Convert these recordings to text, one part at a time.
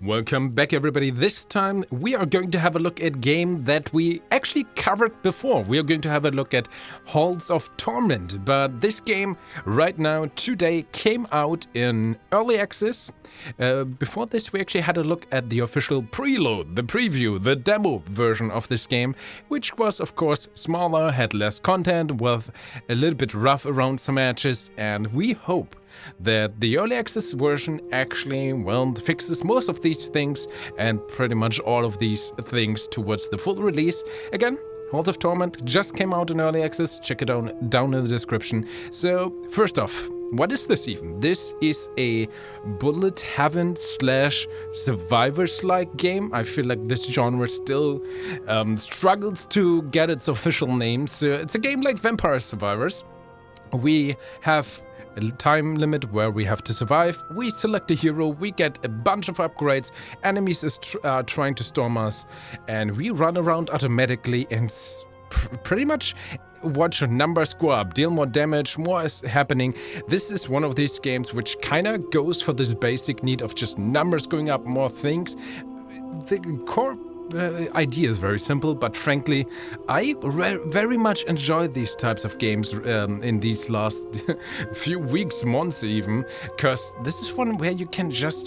Welcome back, everybody. This time we are going to have a look at a game that we actually covered before. We are going to have a look at Halls of Torment, but this game right now, today, came out in early access. Before this, we actually had a look at the official preload, the preview, the demo version of this game, which was, of course, smaller, had less content, was a little bit rough around some edges, and we hope that the early access version actually, well, fixes most of these things and pretty much all of these things towards the full release. Again, Halls of Torment just came out in early access. Check it out down in the description. So, first off, what is this even? This is a bullet heaven / survivors-like game. I feel like this genre still struggles to get its official name. So it's a game like Vampire Survivors. We have a time limit where we have to survive. We select a hero, we get a bunch of upgrades, enemies are trying to storm us, and we run around automatically and pretty much watch your numbers go up, deal more damage, more is happening. This is one of these games which kind of goes for this basic need of just numbers going up, more things. The core idea is very simple, but frankly, I very much enjoy these types of games in these last few weeks, months even, because this is one where you can just,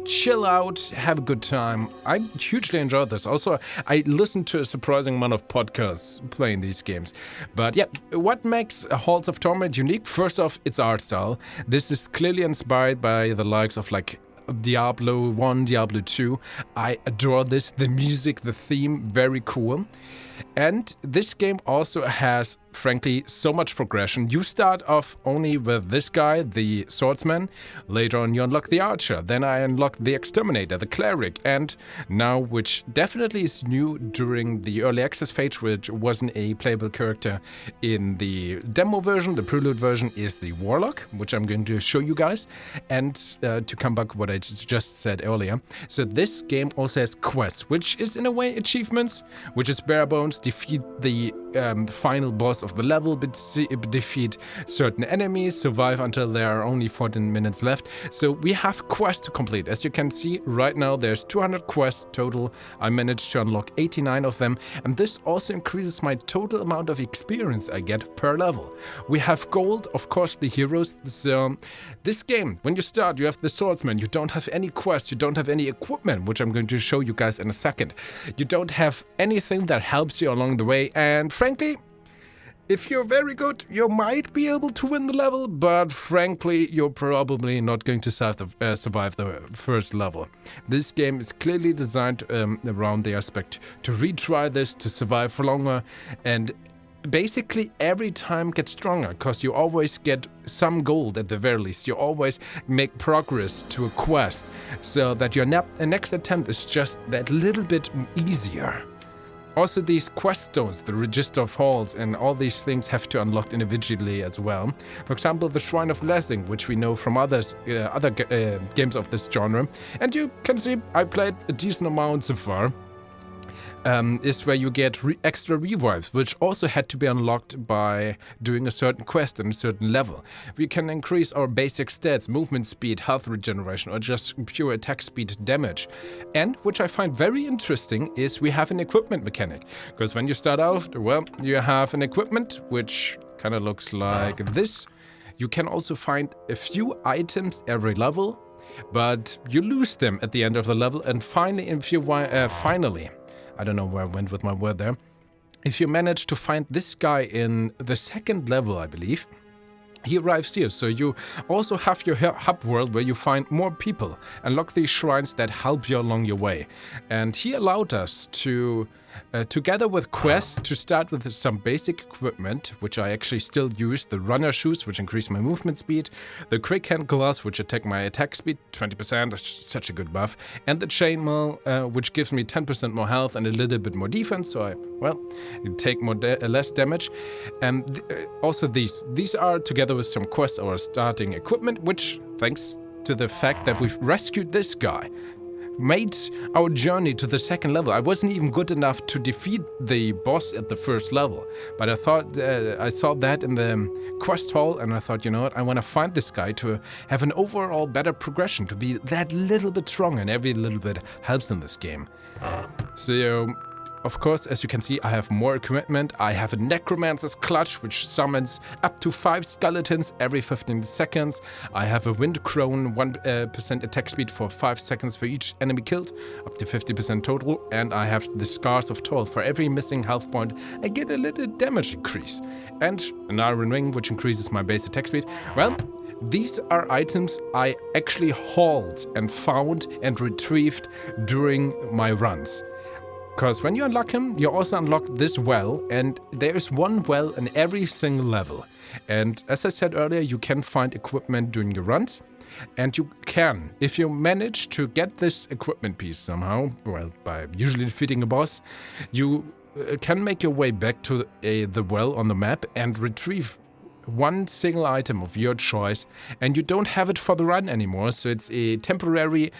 chill out, have a good time. I hugely enjoyed this. Also, I listened to a surprising amount of podcasts playing these games. But yeah, what makes Halls of Torment unique? First off, its art style. This is clearly inspired by the likes of like Diablo 1, Diablo 2. I adore this. The music, the theme, very cool. And this game also has, frankly, so much progression. You start off only with this guy, the swordsman. Later on, you unlock the archer. Then I unlocked the exterminator, the cleric. And now, which definitely is new during the early access phase, which wasn't a playable character in the demo version, the prelude version, is the warlock, which I'm going to show you guys. And to come back to what I just said earlier. So this game also has quests, which is in a way achievements, which is bare bones. Defeat the final boss of the level, defeat certain enemies, survive until there are only 14 minutes left. So we have quests to complete. As you can see right now, there's 200 quests total. I managed to unlock 89 of them, and this also increases my total amount of experience I get per level. We have gold, of course, the heroes. So this game, when you start, you have the swordsman. You don't have any quests, you don't have any equipment, which I'm going to show you guys in a second. You don't have anything that helps you along the way, and frankly, if you're very good, you might be able to win the level, but frankly, you're probably not going to survive the first level. This game is clearly designed around the aspect to retry this, to survive for longer, and basically every time get stronger, because you always get some gold at the very least. You always make progress to a quest, so that your next attempt is just that little bit easier. Also, these quest stones, the Register of Halls, and all these things have to unlock individually as well. For example, the Shrine of Blessing, which we know from other games of this genre. And you can see I played a decent amount so far. Is where you get extra revives, which also had to be unlocked by doing a certain quest and a certain level. We can increase our basic stats, movement speed, health regeneration, or just pure attack speed damage. And, which I find very interesting, is we have an equipment mechanic. Because when you start out, well, you have an equipment, which kind of looks like this. You can also find a few items every level, but you lose them at the end of the level, and finally, I don't know where I went with my word there. If you manage to find this guy in the second level, I believe, he arrives here. So you also have your hub world where you find more people, unlock these shrines that help you along your way. And he allowed us to, together with quests, to start with some basic equipment, which I actually still use. The runner shoes, which increase my movement speed. The quick hand gloves, which attack my attack speed, 20%, such a good buff. And the chainmail, which gives me 10% more health and a little bit more defense, so I take less damage. And also these are together with some quests or starting equipment, which, thanks to the fact that we've rescued this guy, made our journey to the second level. I wasn't even good enough to defeat the boss at the first level, but I thought I saw that in the quest hall, and I thought, you know what, I want to find this guy to have an overall better progression, to be that little bit stronger, and every little bit helps in this game. So, of course, as you can see, I have more equipment. I have a Necromancer's Clutch, which summons up to 5 skeletons every 15 seconds. I have a Wind Crone, 1% attack speed for 5 seconds for each enemy killed, up to 50% total. And I have the Scars of Toil. For every missing health point, I get a little damage increase. And an Iron Ring, which increases my base attack speed. Well, these are items I actually hauled and found and retrieved during my runs. Because when you unlock him, you also unlock this well, and there is one well in every single level. And as I said earlier, you can find equipment during your runs, and you can, if you manage to get this equipment piece somehow, well, by usually defeating a boss, you can make your way back to the well on the map and retrieve one single item of your choice, and you don't have it for the run anymore, so it's a temporary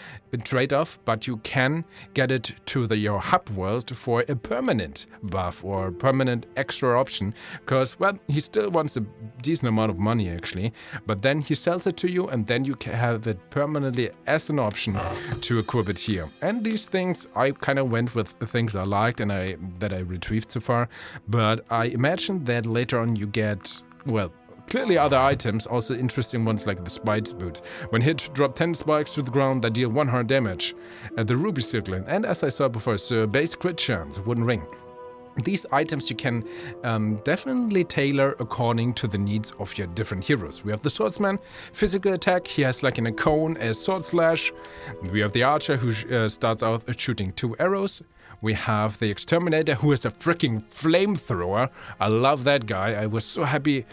trade-off, but you can get it to your hub world for a permanent buff or permanent extra option, because, well, he still wants a decent amount of money actually, but then he sells it to you, and then you can have it permanently as an option to equip it here. And these things, I kind of went with the things I liked and that I retrieved so far, but I imagine that later on you get, well, clearly other items, also interesting ones like the Spite Boot. When hit, drop 10 spikes to the ground that deal 100 damage. The Ruby Circlet, and as I saw before, so base crit chance, Wooden Ring. These items you can definitely tailor according to the needs of your different heroes. We have the Swordsman, physical attack, he has like in a cone a sword slash. We have the Archer who starts out shooting 2 arrows. We have the Exterminator, who is a freaking flamethrower. I love that guy. I was so happy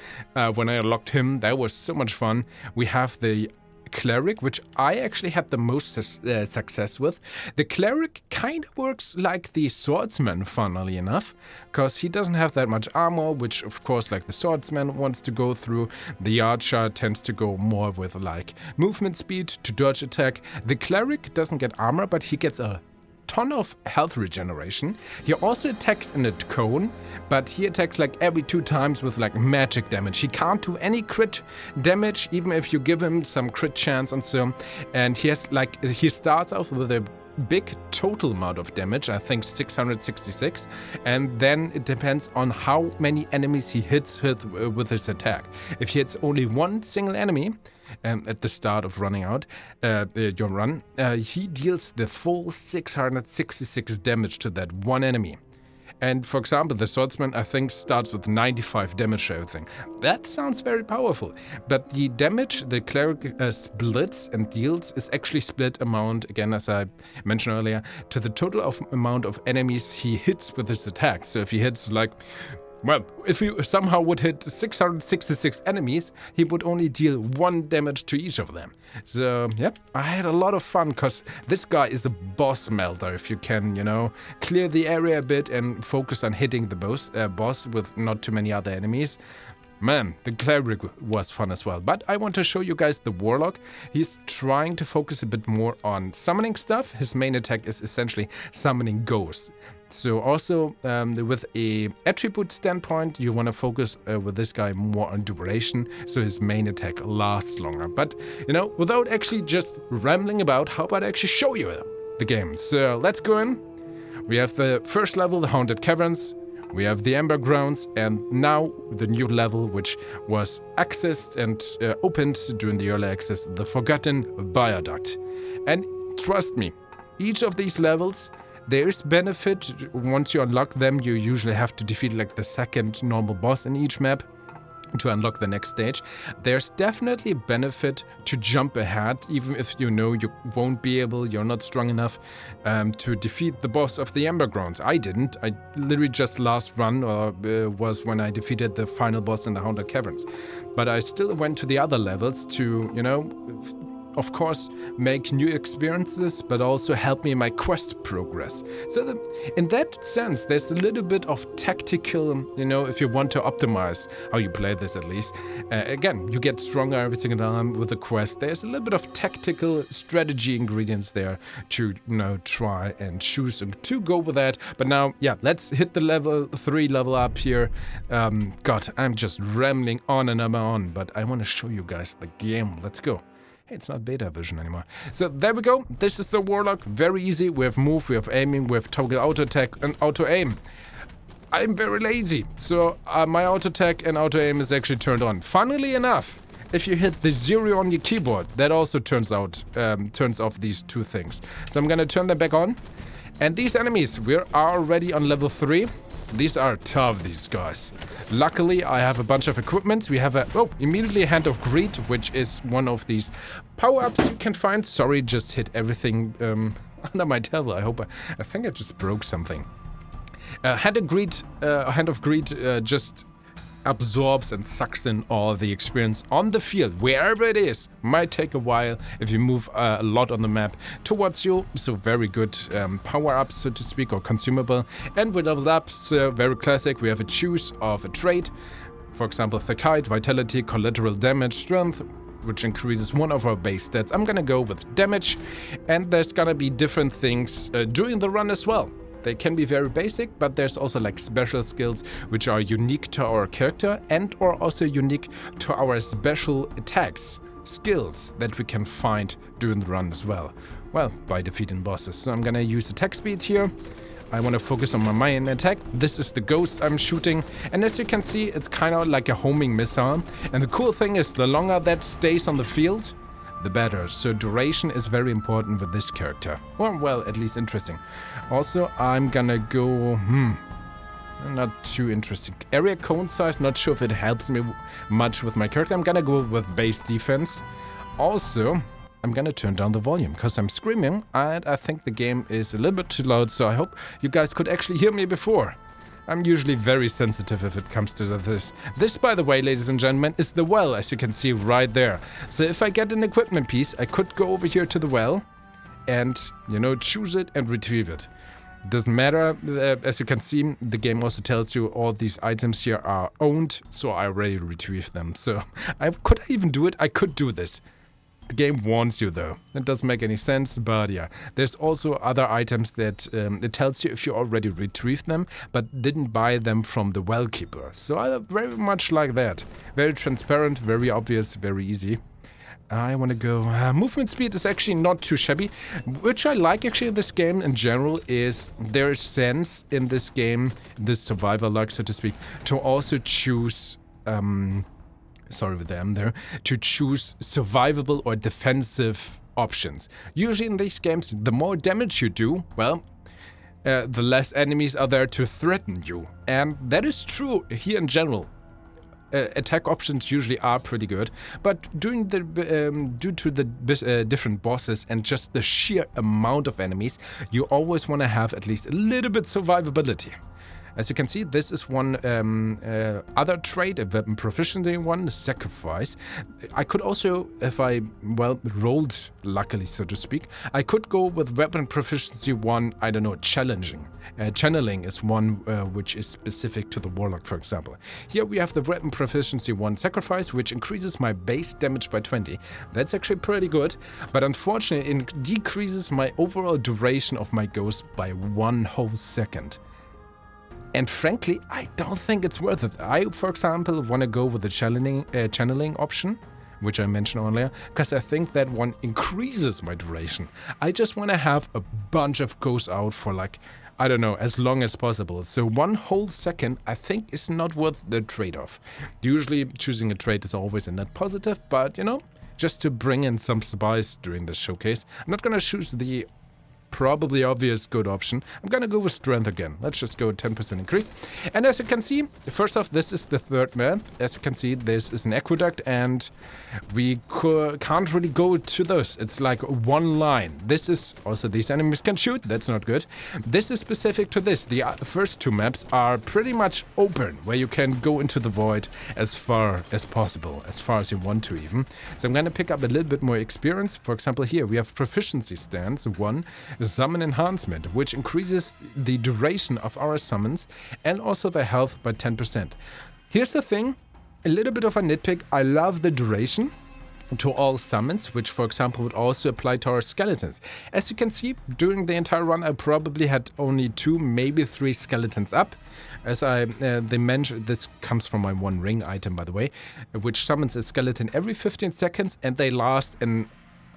when I unlocked him. That was so much fun. We have the Cleric, which I actually had the most success with. The Cleric kind of works like the Swordsman, funnily enough, because he doesn't have that much armor, which of course like the Swordsman wants to go through. The Archer tends to go more with like movement speed to dodge attack. The Cleric doesn't get armor, but he gets a ton of health regeneration. He also attacks in a cone, but he attacks like every 2 times with like magic damage. He can't do any crit damage, even if you give him some crit chance and so. And he has like, he starts off with a big total amount of damage, I think 666, and then it depends on how many enemies he hits with his attack. If he hits only one single enemy at the start of running out your run, he deals the full 666 damage to that one enemy. And for example, the Swordsman, I think, starts with 95 damage to everything. That sounds very powerful, but the damage the Cleric splits and deals is actually split amount, again, as I mentioned earlier, to the total amount of enemies he hits with his attack. So if he hits like, well, if he somehow would hit 666 enemies, he would only deal 1 damage to each of them. So, yep, I had a lot of fun, because this guy is a boss melter. If you can, you know, clear the area a bit and focus on hitting the boss with not too many other enemies. Man, the Cleric was fun as well. But I want to show you guys the Warlock. He's trying to focus a bit more on summoning stuff. His main attack is essentially summoning ghosts. So also with a attribute standpoint, you want to focus with this guy more on duration, so his main attack lasts longer. But, you know, without actually just rambling about, how about I actually show you the game? So let's go in. We have the first level, the Haunted Caverns. We have the Amber Grounds, and now the new level, which was accessed and opened during the early access, the Forgotten Viaduct. And trust me, each of these levels, there is benefit. Once you unlock them, you usually have to defeat like the second normal boss in each map to unlock the next stage. There's definitely benefit to jump ahead, even if you know you won't be able, you're not strong enough to defeat the boss of the Amber Grounds. I didn't. I literally just last run was when I defeated the final boss in the Haunted Caverns. But I still went to the other levels to, you know, of course, make new experiences, but also help me in my quest progress. So in that sense, there's a little bit of tactical, you know, if you want to optimize how you play this at least. Again, you get stronger every single time with the quest. There's a little bit of tactical strategy ingredients there to, you know, try and choose to go with that. But now, yeah, let's hit the level 3 level up here. God, I'm just rambling on and on, but I want to show you guys the game. Let's go. Hey, it's not beta version anymore. So there we go. This is the Warlock. Very easy. We have move, we have aiming, we have toggle auto attack and auto aim. I'm very lazy, so my auto attack and auto aim is actually turned on. Funnily enough, if you hit the 0 on your keyboard, that also turns off these two things. So I'm gonna turn them back on. And these enemies, we're already on level 3. These are tough, these guys. Luckily, I have a bunch of equipment. We have immediately a Hand of Greed, which is one of these power-ups you can find. Sorry, just hit everything under my table. I think I just broke something. Hand of Greed just absorbs and sucks in all the experience on the field, wherever it is. Might take a while if you move a lot on the map towards you. So very good power-up, so to speak, or consumable. And we leveled up, so very classic. We have a choose of a trait. For example, Thakite, Vitality, Collateral Damage, Strength, which increases one of our base stats. I'm gonna go with damage, and there's gonna be different things during the run as well. They can be very basic, but there's also like special skills which are unique to our character and or also unique to our special attacks, skills that we can find during the run as well. Well, by defeating bosses. So I'm gonna use attack speed here. I want to focus on my main attack. This is the ghost I'm shooting, and as you can see, it's kind of like a homing missile. And the cool thing is, the longer that stays on the field, the better. So duration is very important with this character. Or, well, at least interesting. Also, I'm gonna go... not too interesting. Area cone size, not sure if it helps me much with my character. I'm gonna go with base defense. Also, I'm gonna turn down the volume, because I'm screaming, and I think the game is a little bit too loud, so I hope you guys could actually hear me before. I'm usually very sensitive if it comes to this. This, by the way, ladies and gentlemen, is the well, as you can see right there. So if I get an equipment piece, I could go over here to the well and, you know, choose it and retrieve it. Doesn't matter, as you can see, the game also tells you all these items here are owned, so I already retrieved them. So, could I even do it? I could do this. The game warns you though. It doesn't make any sense, but yeah. There's also other items that it tells you if you already retrieved them, but didn't buy them from the well keeper. So I very much like that. Very transparent, very obvious, very easy. I want to go... movement speed is actually not too shabby. Which I like actually in this game in general is there is sense in this game, this survivor-like so to speak, to also choose... sorry with the M there, to choose survivable or defensive options. Usually in these games, the more damage you do, well, the less enemies are there to threaten you. And that is true here in general. Attack options usually are pretty good, but due to the different bosses and just the sheer amount of enemies, you always want to have at least a little bit survivability. As you can see, this is one other trait, a weapon proficiency one, Sacrifice. I could also, if I, well, rolled luckily, so to speak, I could go with weapon proficiency 1, I don't know, challenging. Channeling is one which is specific to the Warlock, for example. Here we have the weapon proficiency 1 Sacrifice, which increases my base damage by 20. That's actually pretty good, but unfortunately it decreases my overall duration of my ghost by 1 whole second. And frankly, I don't think it's worth it. I, for example, want to go with the channeling option, which I mentioned earlier, because I think that one increases my duration. I just want to have a bunch of ghosts out for like, I don't know, as long as possible. So 1 whole second, I think, is not worth the trade-off. Usually choosing a trait is always a net positive, but you know, just to bring in some spice during this showcase, I'm not going to choose the probably obvious good option. I'm gonna go with strength again. Let's just go 10% increase. And as you can see, first off, this is the third map. As you can see, this is an aqueduct, and we can't really go to those. It's like one line. This is also, these enemies can shoot. That's not good. This is specific to this. The first two maps are pretty much open, where you can go into the void as far as possible, as far as you want to even. So I'm gonna pick up a little bit more experience. For example, here we have proficiency stance 1, summon enhancement, which increases the duration of our summons and also the health by 10%. Here's the thing, a little bit of a nitpick. I love the duration to all summons, which for example would also apply to our skeletons. As you can see, during the entire run I probably had only 2, maybe 3 skeletons up. As they mentioned, this comes from my one ring item, by the way, which summons a skeleton every 15 seconds, and they last an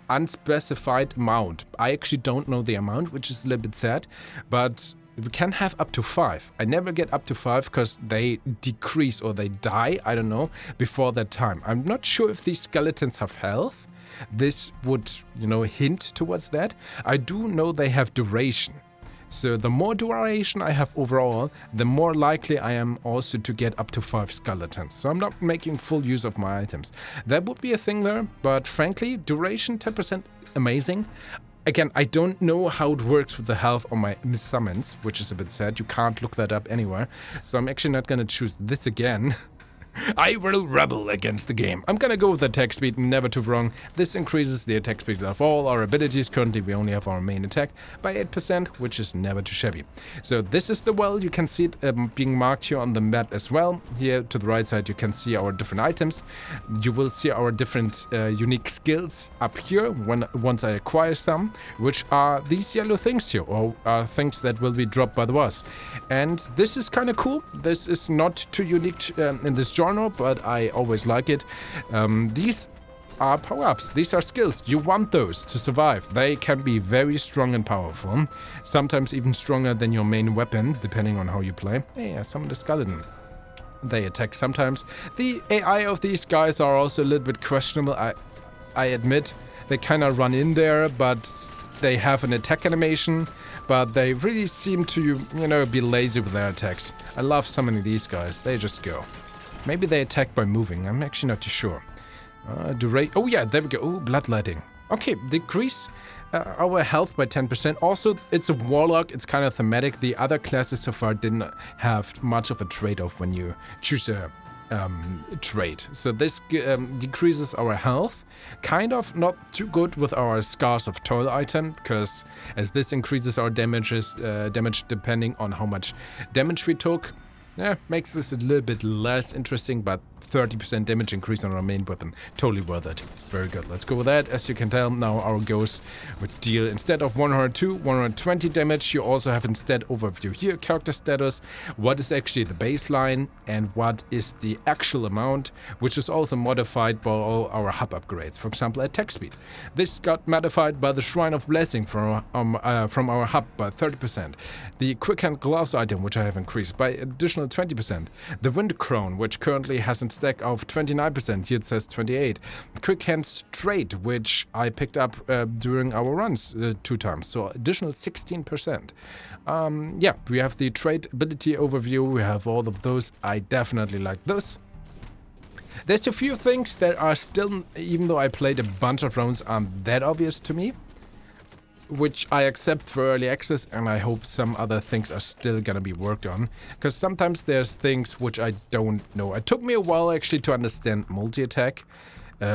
unspecified amount. I actually don't know the amount, which is a little bit sad, but we can have up to 5. I never get up to 5 because they decrease or they die, I don't know, before that time. I'm not sure if these skeletons have health. This would, you know, hint towards that. I do know they have duration. So the more duration I have overall, the more likely I am also to get up to 5 skeletons. So I'm not making full use of my items. That would be a thing there, but frankly, duration 10%, amazing. Again, I don't know how it works with the health on my summons, which is a bit sad. You can't look that up anywhere. So I'm actually not going to choose this again. I will rebel against the game. I'm gonna go with attack speed, never too wrong. This increases the attack speed of all our abilities. Currently we only have our main attack by 8%, which is never too shabby. So this is the well. You can see it being marked here on the map as well. Here to the right side you can see our different items. You will see our different unique skills up here once I acquire some, which are these yellow things here, or are things that will be dropped by the boss. And this is kind of cool. This is not too unique in this genre, but I always like it. These are power-ups. These are skills. You want those to survive. They can be very strong and powerful. Sometimes even stronger than your main weapon, depending on how you play. Hey, I summoned a skeleton. They attack sometimes. The AI of these guys are also a little bit questionable. I admit, they kind of run in there, but they have an attack animation, but they really seem to, you know, be lazy with their attacks. I love summoning these guys. They just go. Maybe they attack by moving. I'm actually not too sure. Oh yeah, there we go. Oh, bloodletting. Okay, decrease our health by 10%. Also, it's a warlock. It's kind of thematic. The other classes so far didn't have much of a trade-off when you choose a trait. So this decreases our health. Kind of not too good with our Scars of Toil item, because as this increases our damage depending on how much damage we took. Yeah, makes this a little bit less interesting, but 30% damage increase on our main weapon. Totally worth it. Very good. Let's go with that. As you can tell, now our ghost would deal, instead of 102, 120 damage. You also have instead overview here, character status, what is actually the baseline, and what is the actual amount, which is also modified by all our hub upgrades. For example, attack speed. This got modified by the Shrine of Blessing from our hub by 30%. The Quick Hand Gloves item, which I have increased by additional 20%. The Wind Crown, which currently has a stack of 29%, here it says 28. Quick Hand Trait, which I picked up during our runs 2 times, so additional 16%. Yeah, we have the trait ability overview, we have all of those. I definitely like this. There's a few things that are still, even though I played a bunch of rounds, aren't that obvious to me, which I accept for early access, and I hope some other things are still gonna be worked on, because sometimes there's things which I don't know. It took me a while actually to understand multi-attack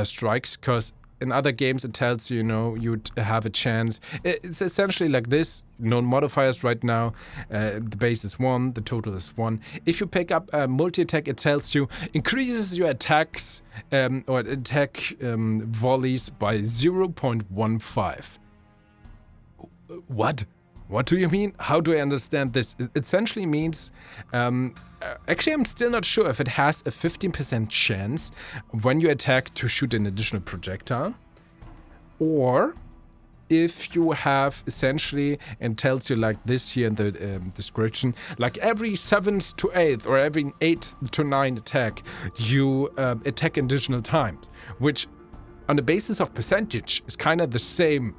strikes, because in other games it tells you, you know, you'd have a chance. It's essentially like this. Known modifiers right now, the base is 1, the total is 1. If you pick up a multi-attack, it tells you increases your attacks or attack volleys by 0.15. What? What do you mean? How do I understand this? It essentially means, actually I'm still not sure if it has a 15% chance when you attack to shoot an additional projectile, or if you have essentially, and tells you like this here in the description, like every 7th to 8th or every 8th to 9th attack, you attack additional times, which on the basis of percentage is kind of the same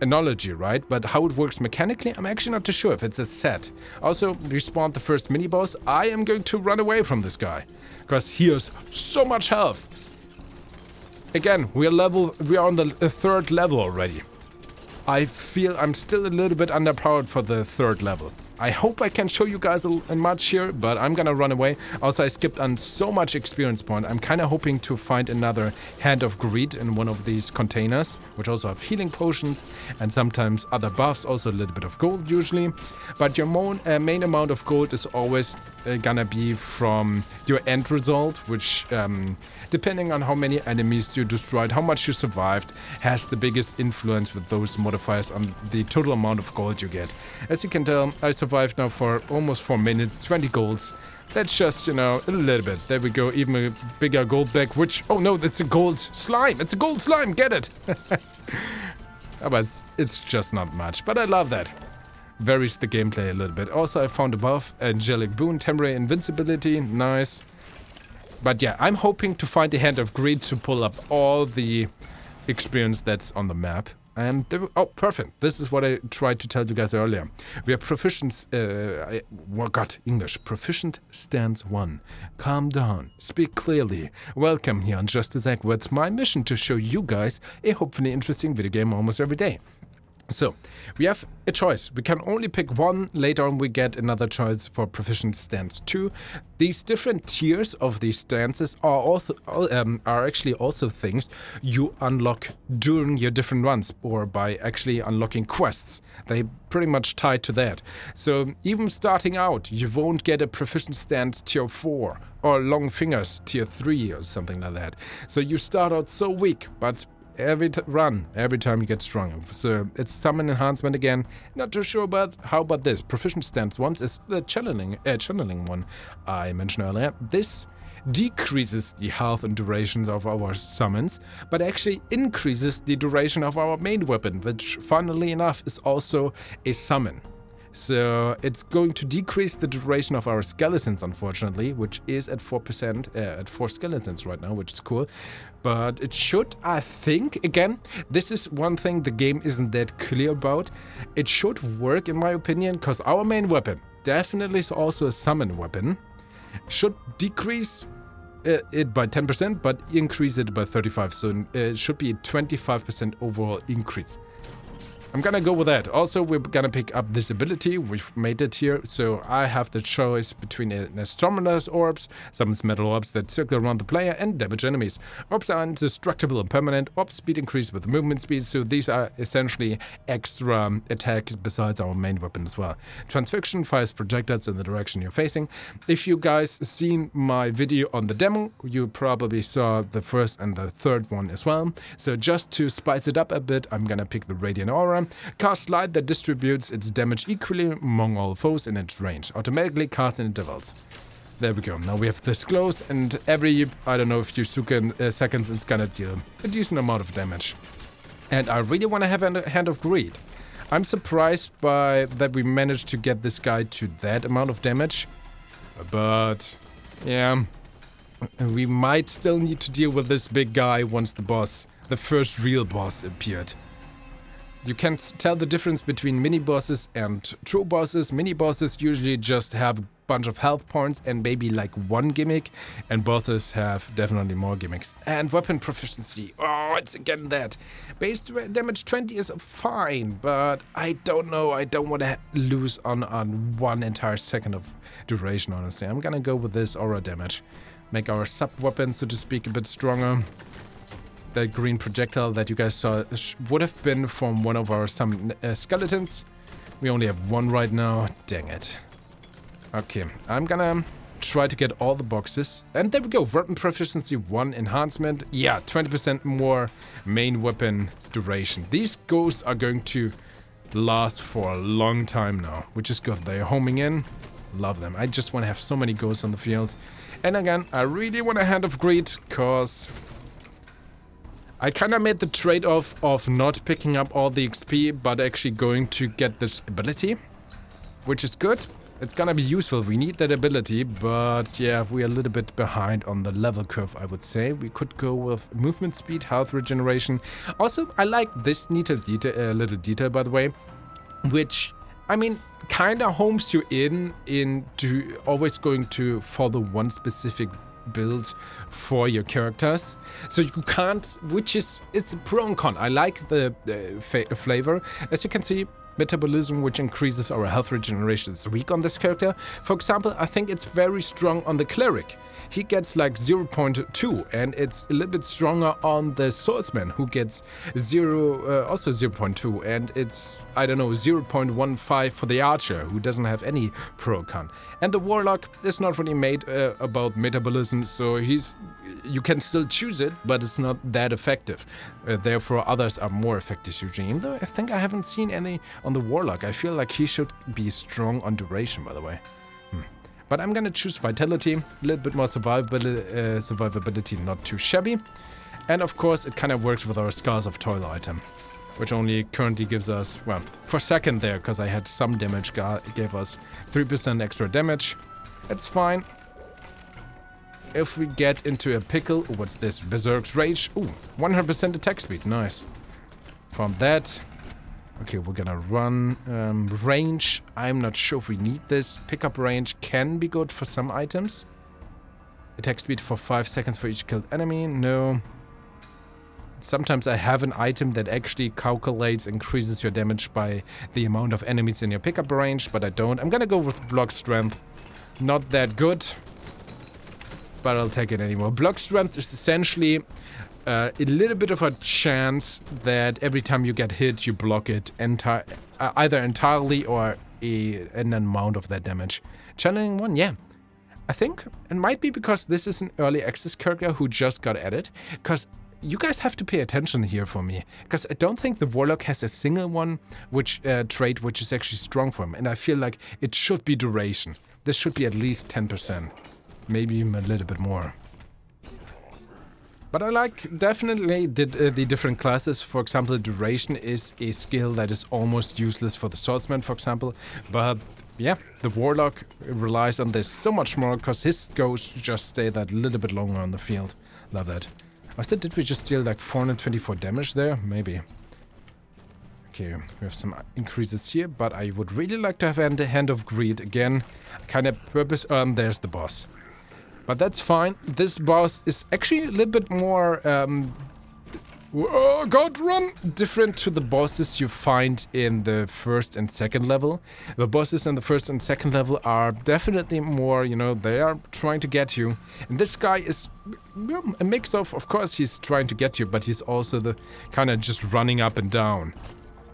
analogy, right? But how it works mechanically, I'm actually not too sure if it's a set. Also, we spawned the first mini-boss. I am going to run away from this guy, because he has so much health. Again, we are on the 3rd level already. I feel I'm still a little bit underpowered for the 3rd level. I hope I can show you guys a much here, but I'm gonna run away. Also, I skipped on so much experience point. I'm kind of hoping to find another Hand of Greed in one of these containers, which also have healing potions and sometimes other buffs, also a little bit of gold usually. But your main amount of gold is always gonna be from your end result, which depending on how many enemies you destroyed, how much you survived, has the biggest influence with those modifiers on the total amount of gold you get. As you can tell, I survived now for almost 4 minutes, 20 golds. That's just, you know, a little bit. There we go, even a bigger gold back, which, oh no, that's a gold slime. It's a gold slime, get it. But it's just not much, but I love that. Varies the gameplay a little bit. Also, I found a buff, Angelic Boon, temporary invincibility, nice. But yeah, I'm hoping to find the Hand of Greed to pull up all the experience that's on the map. And oh, perfect. This is what I tried to tell you guys earlier. We have proficient, proficient stance 1. Calm down, speak clearly. Welcome here on JustDaZack, where it's my mission to show you guys a hopefully interesting video game almost every day. So, we have a choice. We can only pick one. Later on we get another choice for Proficient Stance 2. These different tiers of these stances are actually also things you unlock during your different runs, or by actually unlocking quests. They pretty much tied to that. So even starting out, you won't get a Proficient Stance tier 4 or Long Fingers tier 3 or something like that. So you start out so weak, but every time you get stronger. So it's summon enhancement again. Not too sure about how about this. Proficient stance 1 is the channeling one I mentioned earlier. This decreases the health and duration of our summons, but actually increases the duration of our main weapon, which funnily enough is also a summon. So it's going to decrease the duration of our skeletons, unfortunately, which is at 4%, at 4 skeletons right now, which is cool. But it should, I think, again, this is one thing the game isn't that clear about. It should work, in my opinion, because our main weapon, definitely is also a summon weapon, should decrease it by 10%, but increase it by 35%. So it should be a 25% overall increase. I'm gonna go with that. Also, we're gonna pick up this ability. We've made it here. So I have the choice between Astronomer's Orbs, summons metal orbs that circle around the player, and damage enemies. Orbs are indestructible and permanent. Orb speed increase with movement speed. So these are essentially extra attack besides our main weapon as well. Transfixion fires projectiles in the direction you're facing. If you guys seen my video on the demo, you probably saw the first and the third one as well. So just to spice it up a bit, I'm gonna pick the Radiant Aura. Cast light that distributes its damage equally among all foes in its range. Automatically cast in intervals. There we go. Now we have this close, and every, I don't know, a few seconds it's gonna deal a decent amount of damage. And I really want to have a Hand of Greed. I'm surprised by that we managed to get this guy to that amount of damage. But, yeah, we might still need to deal with this big guy once the first real boss appeared. You can tell the difference between mini-bosses and true bosses. Mini-bosses usually just have a bunch of health points and maybe like one gimmick, and bosses have definitely more gimmicks. And weapon proficiency, oh, it's again that. Base damage 20 is fine, but I don't know, I don't want to lose on 1 entire second of duration, honestly. I'm gonna go with this aura damage. Make our sub-weapon, so to speak, a bit stronger. That green projectile that you guys saw would have been from one of our skeletons. We only have one right now. Dang it. Okay, I'm gonna try to get all the boxes. And there we go. Weapon proficiency 1 enhancement. Yeah, 20% more main weapon duration. These ghosts are going to last for a long time now, which is good. They're homing in. Love them. I just want to have so many ghosts on the field. And again, I really want a Hand of Greed, because I kind of made the trade-off of not picking up all the XP, but actually going to get this ability, which is good. It's gonna be useful. We need that ability, but yeah, we're a little bit behind on the level curve, I would say. We could go with movement speed, health regeneration. Also, I like this little detail, by the way, which, I mean, kind of homes you into always going to follow one specific build for your characters. So you can't, it's a pro and con. I like the flavor. As you can see, metabolism, which increases our health regeneration, is weak on this character. For example, I think it's very strong on the cleric. He gets like 0.2, and it's a little bit stronger on the swordsman, who gets also 0.2, and it's, I don't know, 0.15 for the archer, who doesn't have any pro con. And the warlock is not really made about metabolism, so you can still choose it, but it's not that effective. Therefore, others are more effective usually. Even though I think I haven't seen any on the warlock. I feel like he should be strong on duration, by the way. But I'm gonna choose vitality, a little bit more survivability, not too shabby. And of course, it kind of works with our Scars of Toil item, which only currently gives us, well, for second there, because I had some damage, gave us 3% extra damage. It's fine. If we get into a pickle, what's this? Berserk's Rage. Ooh, 100% attack speed, nice. From that, okay, we're gonna run range. I'm not sure if we need this. Pickup range can be good for some items. Attack speed for 5 seconds for each killed enemy. No. Sometimes I have an item that actually increases your damage by the amount of enemies in your pickup range, but I don't. I'm gonna go with block strength. Not that good, but I'll take it anymore. Block strength is essentially a little bit of a chance that every time you get hit, you block it either entirely or an amount of that damage. Channeling 1, yeah. I think it might be because this is an early access character who just got added. Because you guys have to pay attention here for me. Because I don't think the Warlock has a single one trait which is actually strong for him. And I feel like it should be duration. This should be at least 10%. Maybe even a little bit more. But I like definitely the different classes. For example, duration is a skill that is almost useless for the swordsman, for example. But yeah, the warlock relies on this so much more because his ghosts just stay that little bit longer on the field. Love that. Also, did we just deal like 424 damage there? Maybe. Okay, we have some increases here, but I would really like to have a Hand of Greed again. Kind of purpose. There's the boss. But that's fine. This boss is actually a little bit more, oh god, run! Different to the bosses you find in the first and second level. The bosses in the first and second level are definitely more, you know, they are trying to get you. And this guy is a mix of course he's trying to get you, but he's also the kind of just running up and down.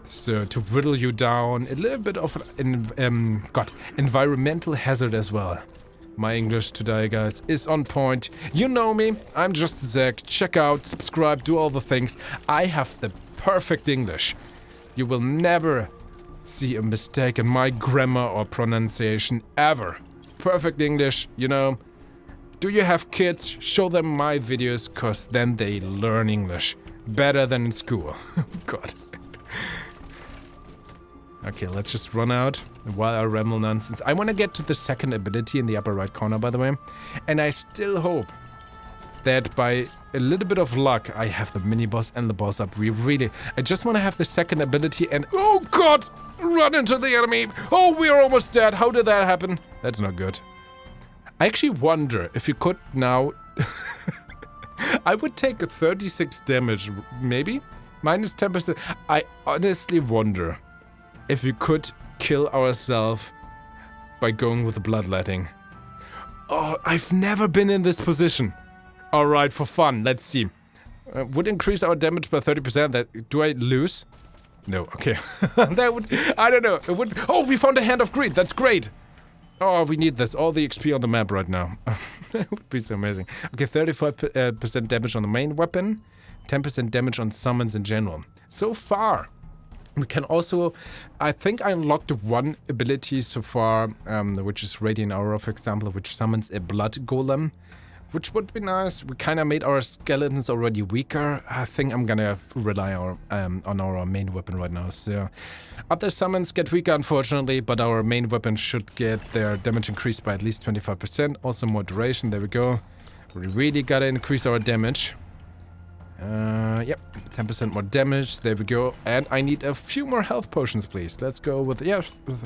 So to whittle you down, a little bit of an, environmental hazard as well. My English today, guys, is on point. You know me, I'm JustDaZack. Check out, subscribe, do all the things. I have the perfect English. You will never see a mistake in my grammar or pronunciation, ever. Perfect English, you know. Do you have kids? Show them my videos, cause then they learn English. Better than in school. God. Okay, let's just run out while I ramble nonsense. I want to get to the second ability in the upper right corner, by the way. And I still hope that by a little bit of luck, I have the mini-boss and the boss up. I just want to have the second ability and... Oh, God! Run into the enemy! Oh, we are almost dead. How did that happen? That's not good. I actually wonder if you could now... I would take a 36 damage, maybe? Minus 10%. I honestly wonder... if we could kill ourselves by going with the bloodletting. Oh, I've never been in this position. Alright, for fun, let's see. Would increase our damage by 30%. Do I lose? No, okay. That would... I don't know. It would... Oh, we found a Hand of Greed. That's great. Oh, we need this. All the XP on the map right now. That would be so amazing. Okay, 35% damage on the main weapon. 10% damage on summons in general. So far... We can also, I think I unlocked one ability so far, which is Radiant Aura, for example, which summons a blood golem, which would be nice. We kind of made our skeletons already weaker. I think I'm gonna rely on our main weapon right now. So other summons get weaker, unfortunately, but our main weapon should get their damage increased by at least 25%. Also more duration. There we go. We really gotta increase our damage. Yep, 10% more damage. There we go. And I need a few more health potions, please. Let's go with, yeah,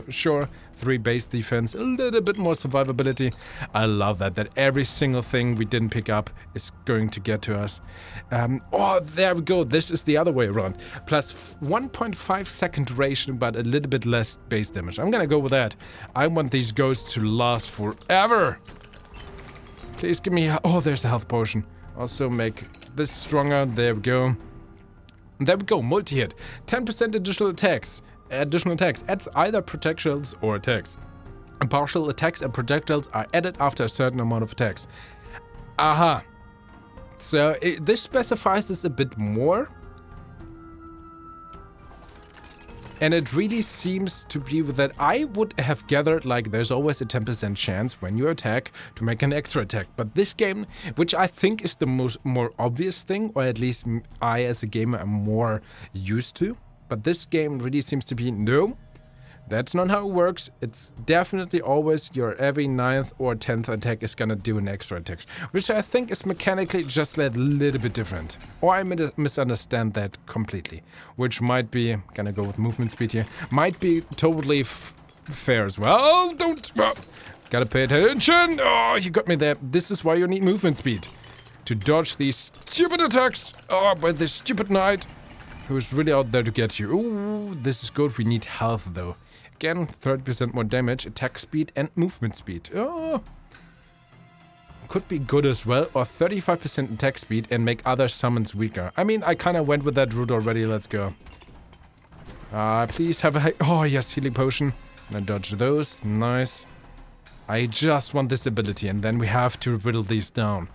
sure, 3 base defense, a little bit more survivability. I love that every single thing we didn't pick up is going to get to us. Oh, there we go. This is the other way around. Plus 1.5 second duration, but a little bit less base damage. I'm gonna go with that. I want these ghosts to last forever. Please give me, oh, there's a health potion. Also make this stronger. There we go. There we go. Multi-hit. 10% additional attacks. Additional attacks adds either projectiles or attacks. And partial attacks and projectiles are added after a certain amount of attacks. Aha. So this specifies this a bit more. And it really seems to be that I would have gathered, like, there's always a 10% chance when you attack to make an extra attack. But this game, which I think is the more obvious thing, or at least I as a gamer am more used to. But this game really seems to be, no, that's not how it works. It's definitely always your every 9th or 10th attack is gonna do an extra attack. Which I think is mechanically just a little bit different. Or I misunderstand that completely. Which might be, gonna go with movement speed here, might be totally fair as well. Don't, gotta pay attention. Oh, you got me there. This is why you need movement speed. To dodge these stupid attacks. Oh, by this stupid knight. Who's really out there to get you. Ooh, this is good. We need health though. Again, 30% more damage, attack speed, and movement speed. Oh, could be good as well. Or 35% attack speed and make other summons weaker. I mean, I kind of went with that route already. Let's go. Please have a... Oh, yes, healing potion. And I dodge those. Nice. I just want this ability, and then we have to whittle these down.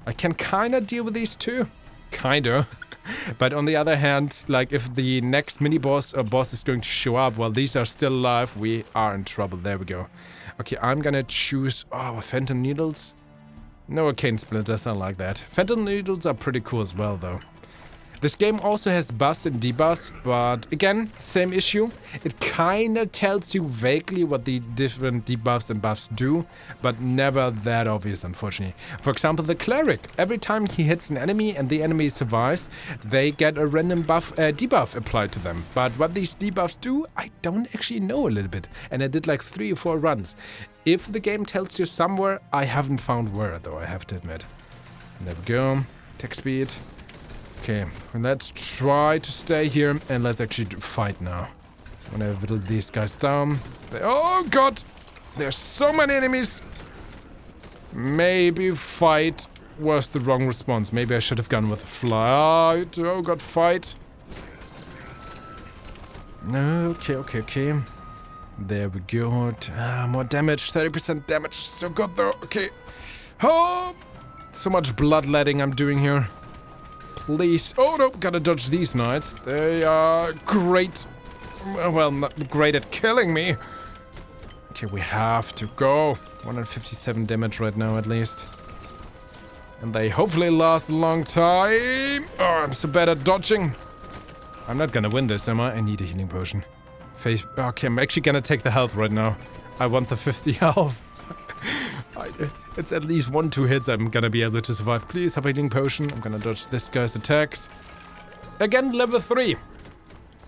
I can kind of deal with these too. Kinda. But on the other hand, like, if the next mini-boss or boss is going to show up while these are still alive, we are in trouble. There we go. Okay, I'm gonna choose... Oh, Phantom Needles? No arcane splinters, I like that. Phantom Needles are pretty cool as well, though. This game also has buffs and debuffs, but again, same issue. It kinda tells you vaguely what the different debuffs and buffs do, but never that obvious, unfortunately. For example, the Cleric. Every time he hits an enemy and the enemy survives, they get a random debuff applied to them. But what these debuffs do, I don't actually know a little bit. And I did like 3 or 4 runs. If the game tells you somewhere, I haven't found where, though, I have to admit. There we go. Attack speed. Okay, and let's try to stay here, and let's actually fight now. I'm gonna whittle these guys down. Oh god! There's so many enemies! Maybe fight was the wrong response. Maybe I should have gone with flight. Oh god, fight. Okay. There we go. More damage, 30% damage. So good though. Okay. Oh! So much bloodletting I'm doing here. Please. Oh no, gotta dodge these knights. They are great. Well, not great at killing me. Okay, we have to go. 157 damage right now, at least. And they hopefully last a long time. Oh, I'm so bad at dodging. I'm not gonna win this, am I? I need a healing potion. Okay, I'm actually gonna take the health right now. I want the 50 health. It's at least 1-2 hits I'm gonna be able to survive. Please have a healing potion. I'm gonna dodge this guy's attacks. Again, level 3.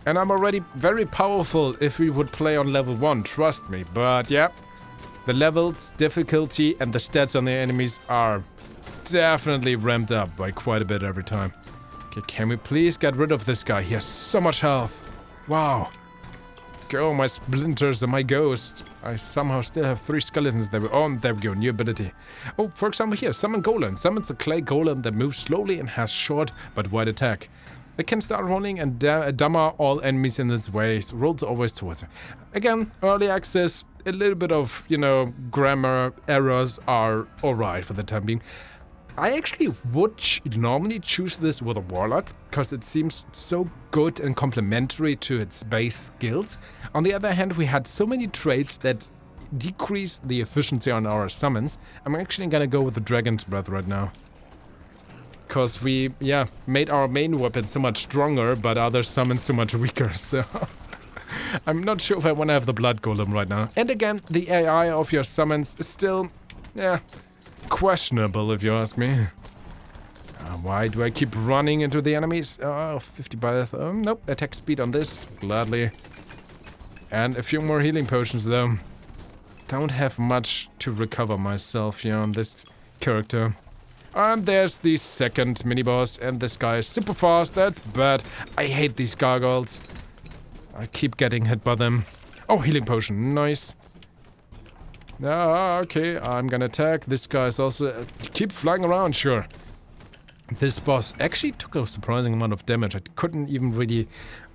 And I'm already very powerful if we would play on level 1, trust me. But yeah, the levels, difficulty, and the stats on the enemies are definitely ramped up by quite a bit every time. Okay, can we please get rid of this guy? He has so much health. Wow. Go, my splinters and my ghost. I somehow still have 3 skeletons there. Oh, there we go, new ability. Oh, for example here, summon golem. Summons a clay golem that moves slowly and has short but wide attack. It can start rolling and damage all enemies in its way. So rolls always towards it. Again, early access, a little bit of, you know, grammar errors are alright for the time being. I actually would normally choose this with a warlock, because it seems so good and complementary to its base skills. On the other hand, we had so many traits that decrease the efficiency on our summons, I'm actually gonna go with the Dragon's Breath right now. Because we, yeah, made our main weapon so much stronger, but other summons so much weaker, so... I'm not sure if I want to have the Blood Golem right now. And again, the AI of your summons is still, yeah, questionable if you ask me. Why do I keep running into the enemies? Oh, 50 by the... nope, attack speed on this, gladly. And a few more healing potions though. Don't have much to recover myself here on this character. And there's the second mini-boss, and this guy is super fast, that's bad. I hate these gargoyles. I keep getting hit by them. Oh, healing potion, nice. Okay, I'm gonna attack. This guy is also... keep flying around, sure. This boss actually took a surprising amount of damage. I couldn't even really...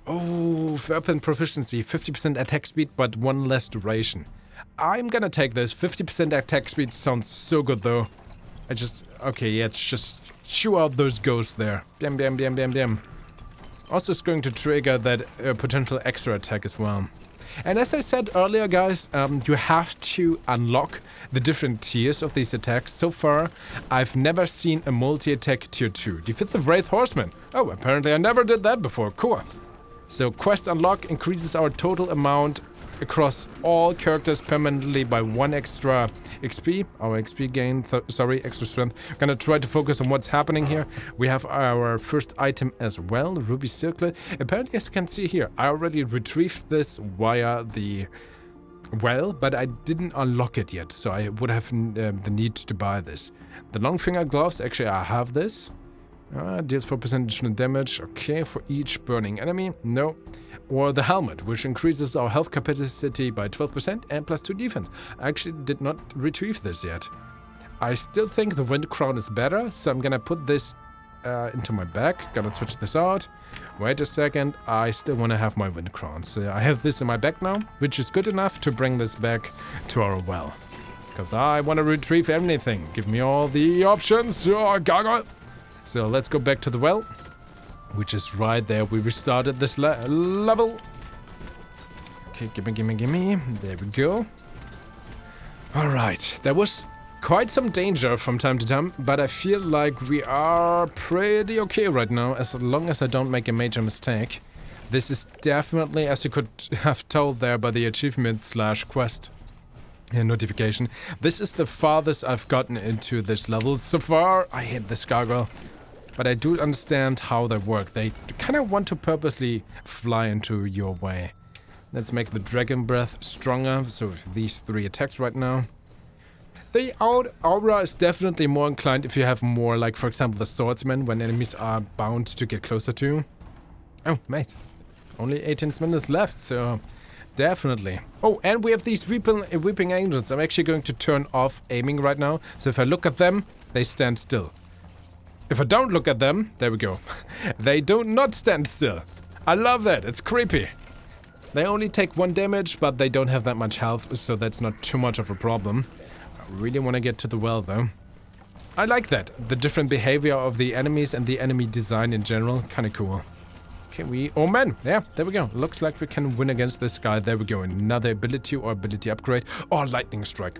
Oh, weapon proficiency, 50% attack speed, but 1 less duration. I'm gonna take this. 50% attack speed sounds so good, though. I just... okay, yeah, it's just... shoo out those ghosts there. Bam, bam, bam, bam, bam. Also, it's going to trigger that potential extra attack as well. And as I said earlier, guys, you have to unlock the different tiers of these attacks. So far, I've never seen a multi-attack tier 2. Defeat the Wraith Horseman. Oh, apparently I never did that before. Cool. So, quest unlock increases our total amount across all characters permanently by 1 extra XP. Our XP gain, extra strength. Gonna try to focus on what's happening here. We have our first item as well, Ruby Circlet. Apparently, as you can see here, I already retrieved this via the well, but I didn't unlock it yet, so I would have the need to buy this. The long finger gloves, actually I have this. Deals 4% additional damage, okay, for each burning enemy, no. Or the helmet, which increases our health capacity by 12% and plus 2 defense. I actually did not retrieve this yet. I still think the wind crown is better, so I'm gonna put this into my bag. Gonna switch this out. Wait a second, I still want to have my wind crown. So I have this in my bag now, which is good enough to bring this back to our well. Because I want to retrieve anything. Give me all the options. Oh, gargoyle. So let's go back to the well, which is right there. We restarted this level. Okay, gimme, gimme, gimme. There we go. Alright, there was quite some danger from time to time, but I feel like we are pretty okay right now, as long as I don't make a major mistake. This is definitely, as you could have told there by the achievement / quest notification, this is the farthest I've gotten into this level so far. I hate this gargoyle. But I do understand how they work. They kind of want to purposely fly into your way. Let's make the Dragon Breath stronger. So these 3 attacks right now. The aura is definitely more inclined if you have more, like for example the Swordsman, when enemies are bound to get closer to. Oh, mate. Only 18 minutes left, so definitely. Oh, and we have these weeping angels. I'm actually going to turn off aiming right now. So if I look at them, they stand still. If I don't look at them, there we go. They do not stand still. I love that, it's creepy. They only take 1 damage, but they don't have that much health, so that's not too much of a problem. I really want to get to the well, though. I like that. The different behavior of the enemies and the enemy design in general, kind of cool. Okay, oh man, yeah, there we go. Looks like we can win against this guy. There we go, another ability or ability upgrade. Oh, Lightning Strike.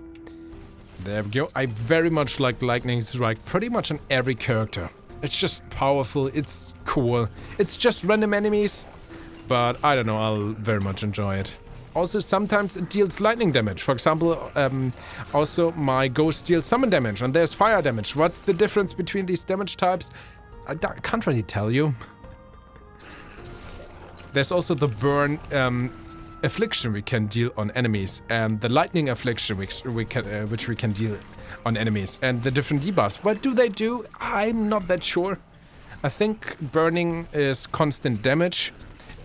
There we go. I very much like Lightning Strike pretty much on every character. It's just powerful, it's cool. It's just random enemies, but I don't know, I'll very much enjoy it. Also, sometimes it deals lightning damage. For example, also my ghost deals summon damage, and there's fire damage. What's the difference between these damage types? I can't really tell you. There's also the burn affliction we can deal on enemies, and the lightning affliction which we can deal on enemies, and the different debuffs. What do they do? I'm not that sure. I think burning is constant damage,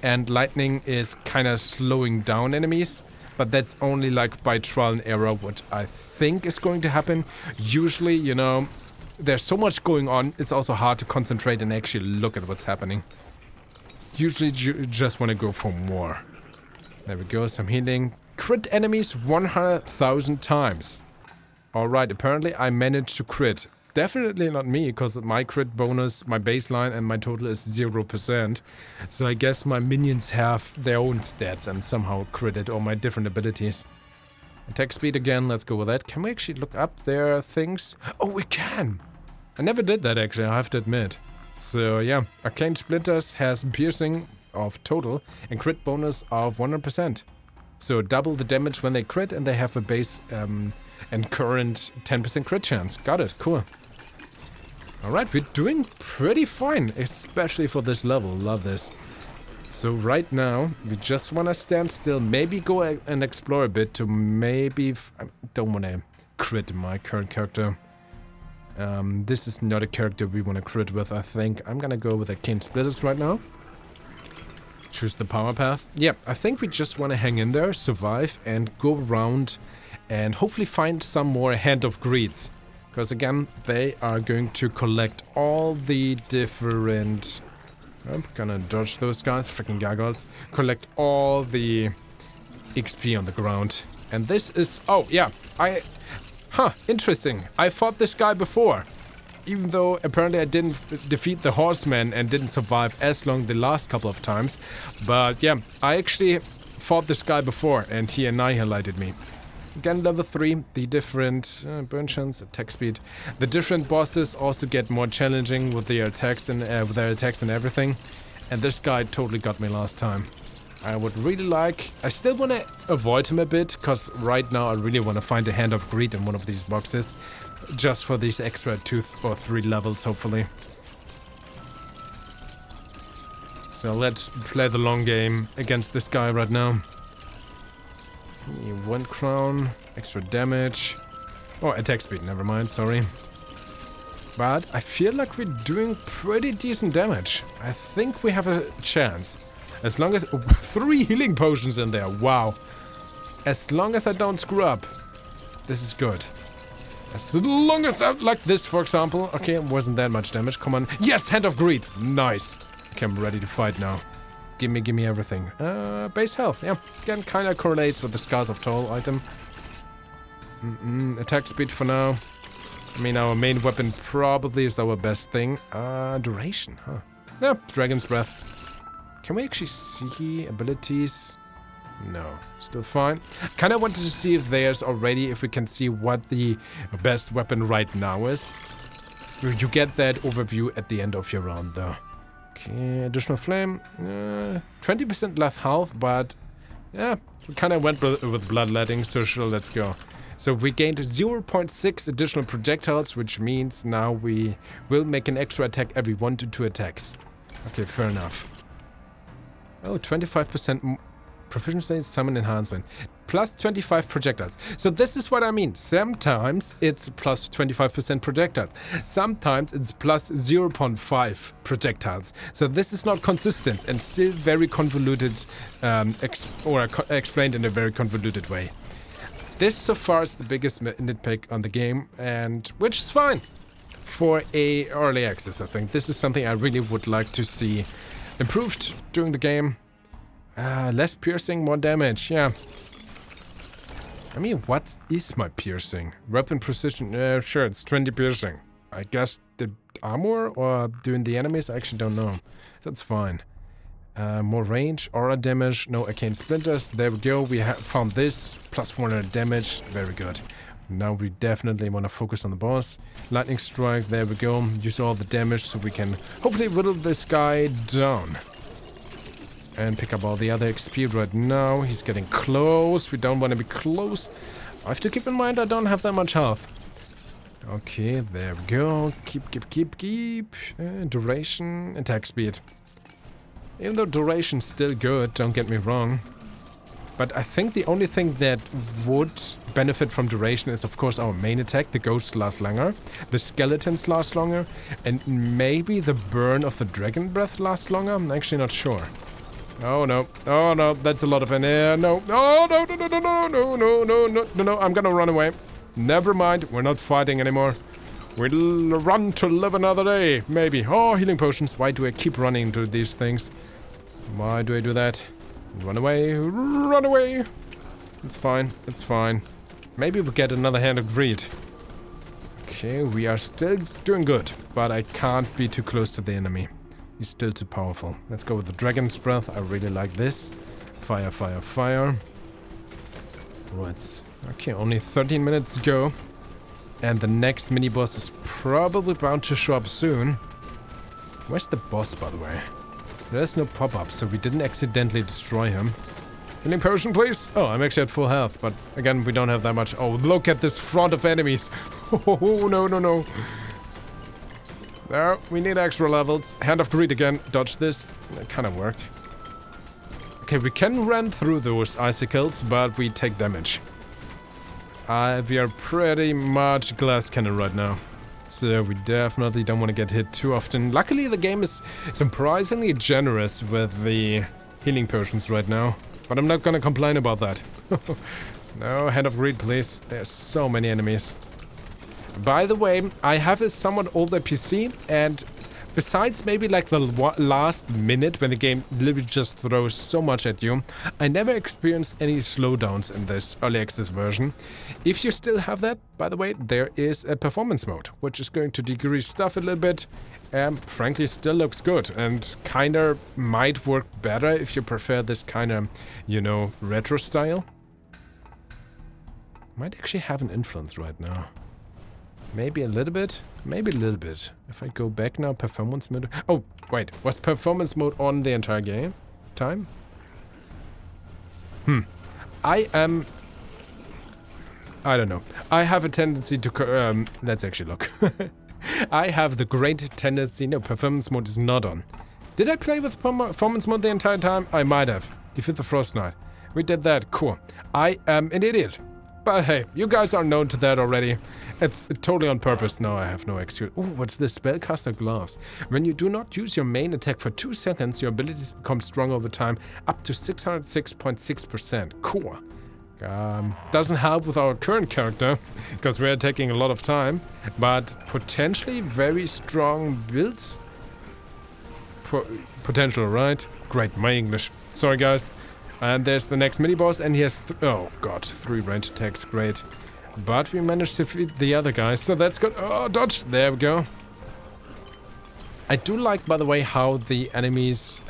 and lightning is kind of slowing down enemies, but that's only like by trial and error what I think is going to happen. Usually, you know, there's so much going on, it's also hard to concentrate and actually look at what's happening. Usually you just want to go for more. There we go, some healing. Crit enemies 100,000 times. Alright, apparently I managed to crit. Definitely not me, because my crit bonus, my baseline and my total is 0%. So I guess my minions have their own stats and somehow critted all my different abilities. Attack speed again, let's go with that. Can we actually look up their things? Oh, we can! I never did that actually, I have to admit. So yeah, Arcane Splinters has piercing of total and crit bonus of 100%. So double the damage when they crit, and they have a base and current 10% crit chance. Got it, cool. Alright, we're doing pretty fine, especially for this level, love this. So right now, we just want to stand still, maybe go and explore a bit to maybe... I don't want to crit my current character. This is not a character we want to crit with, I think. I'm gonna go with Arcane Splitters right now. Choose the power path. Yeah, I think we just want to hang in there, survive, and go around and hopefully find some more Hand of Greeds. Because again, they are going to collect all the different... I'm gonna dodge those guys, freaking gargoyles. Collect all the XP on the ground. And this is... Oh, yeah, interesting. I fought this guy before. Even though apparently I didn't defeat the horseman and didn't survive as long the last couple of times. But yeah, I actually fought this guy before and he annihilated me. Again, level 3, the different burn chance, attack speed. The different bosses also get more challenging with their attacks and everything. And this guy totally got me last time. I would really like... I still want to avoid him a bit, because right now I really want to find a Hand of Greed in one of these boxes. Just for these extra 2 or 3 levels, hopefully. So let's play the long game against this guy right now. 1 crown, extra damage. Oh, attack speed, never mind, sorry. But I feel like we're doing pretty decent damage. I think we have a chance. As long as... 3 healing potions in there, wow. As long as I don't screw up. This is good. As long as I... Like this, for example. Okay, it wasn't that much damage, come on. Yes, Hand of Greed, nice. Okay, I'm ready to fight now. Give me everything. Base health, yeah. Again, kind of correlates with the Scars of Toll item. Attack speed for now. I mean, our main weapon probably is our best thing. Duration, huh? Yeah, Dragon's Breath. Can we actually see abilities? No, still fine. Kind of wanted to see if there's already, if we can see what the best weapon right now is. You get that overview at the end of your round, though. Okay, additional flame, 20% less health, but yeah, we kind of went with bloodletting, so sure, let's go. So we gained 0.6 additional projectiles, which means now we will make an extra attack every 1 to 2 attacks. Okay, fair enough. Oh, 25% proficiency, summon enhancement. Plus 25 projectiles. So this is what I mean. Sometimes it's plus 25% projectiles. Sometimes it's plus 0.5 projectiles. So this is not consistent and still very convoluted, explained in a very convoluted way. This so far is the biggest nitpick on the game, and which is fine for a early access. I think this is something I really would like to see improved during the game. Less piercing, more damage, yeah. I mean, what is my piercing? Weapon precision, sure, it's 20 piercing. I guess the armor or doing the enemies, I actually don't know. That's fine. More range, aura damage, no arcane splinters. There we go, we found this. Plus 400 damage, very good. Now we definitely want to focus on the boss. Lightning strike, there we go. Use all the damage so we can hopefully whittle this guy down. And pick up all the other XP right now. He's getting close. We don't want to be close. I have to keep in mind I don't have that much health. Okay, there we go. Keep. Duration, attack speed. Even though duration's still good, don't get me wrong. But I think the only thing that would benefit from duration is, of course, our main attack. The ghosts last longer. The skeletons last longer. And maybe the burn of the dragon breath lasts longer? I'm actually not sure. Oh no, that's a lot of an air. No, oh no, I'm gonna run away. Never mind, we're not fighting anymore. We'll run to live another day, maybe. Oh, healing potions. Why do I keep running into these things? Why do I do that? Run away, run away. It's fine, it's fine. Maybe we'll get another Hand of Greed. Okay, we are still doing good, but I can't be too close to the enemy. He's still too powerful. Let's go with the Dragon's Breath. I really like this. Fire. Oh, it's Okay, only 13 minutes to go. And the next mini-boss is probably bound to show up soon. Where's the boss, by the way? There's no pop-up, so we didn't accidentally destroy him. Healing potion, please? Oh, I'm actually at full health, but again, we don't have that much. Oh, look at this front of enemies. Oh, no, no, no. There, we need extra levels. Hand of Greed again. Dodge this. That kind of worked. Okay, we can run through those icicles, but we take damage. We are pretty much glass cannon right now. So we definitely don't want to get hit too often. Luckily, the game is surprisingly generous with the healing potions right now. But I'm not gonna complain about that. No, Hand of Greed, please. There's so many enemies. By the way, I have a somewhat older PC, and besides maybe like the last minute when the game literally just throws so much at you, I never experienced any slowdowns in this early access version. If you still have that, by the way, there is a performance mode, which is going to decrease stuff a little bit. Frankly, still looks good and kinda might work better if you prefer this kinda, you know, retro style. Might actually have an influence right now. Maybe a little bit, maybe a little bit. If I go back now, performance mode. Oh, wait, was performance mode on the entire game? Time? I don't know. I have a tendency to, let's actually look. I have the great tendency, no, performance mode is not on. Did I play with performance mode the entire time? I might have. Defeat the Frost Knight. We did that, cool. I am an idiot. But hey, you guys are known to that already. It's totally on purpose. No, I have no excuse. Ooh, what's this? Spellcaster Gloves. When you do not use your main attack for 2 seconds, your abilities become strong over time, up to 606.6%. Cool. Doesn't help with our current character, because we're taking a lot of time, but potentially very strong builds. Potential, right? Great, my English. Sorry, guys. And there's the next mini-boss, and he has, oh god, 3 range attacks, great. But we managed to defeat the other guys, so that's good. Oh, dodge! There we go. I do like, by the way, how the enemies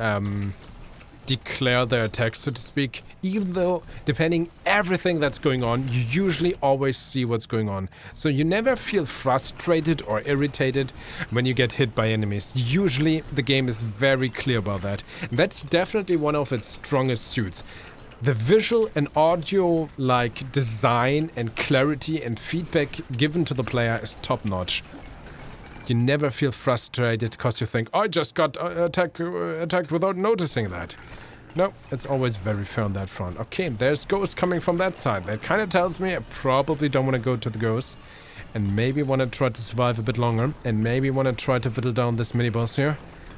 declare their attacks, so to speak. Even though, depending everything that's going on, you usually always see what's going on. So you never feel frustrated or irritated when you get hit by enemies. Usually, the game is very clear about that. And that's definitely one of its strongest suits. The visual and audio, like, design and clarity and feedback given to the player is top-notch. You never feel frustrated because you think, I just got attacked without noticing that. No, it's always very fair on that front. Okay, there's ghosts coming from that side. That kind of tells me I probably don't want to go to the ghosts. And maybe want to try to survive a bit longer. And maybe want to try to whittle down this mini-boss here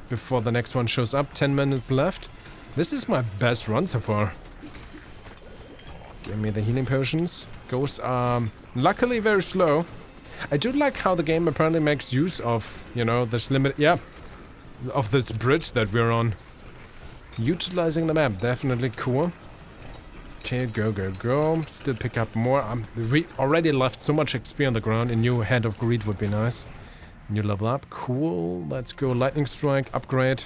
before the next one shows up. 10 minutes left. This is my best run so far. Give me the healing potions. Ghosts are luckily very slow. I do like how the game apparently makes use of, you know, this of this bridge that we're on. Utilizing the map, definitely cool. Okay, go, go, go. Still pick up more. We already left so much XP on the ground. A new Hand of Greed would be nice. New level up, cool. Let's go Lightning Strike, upgrade.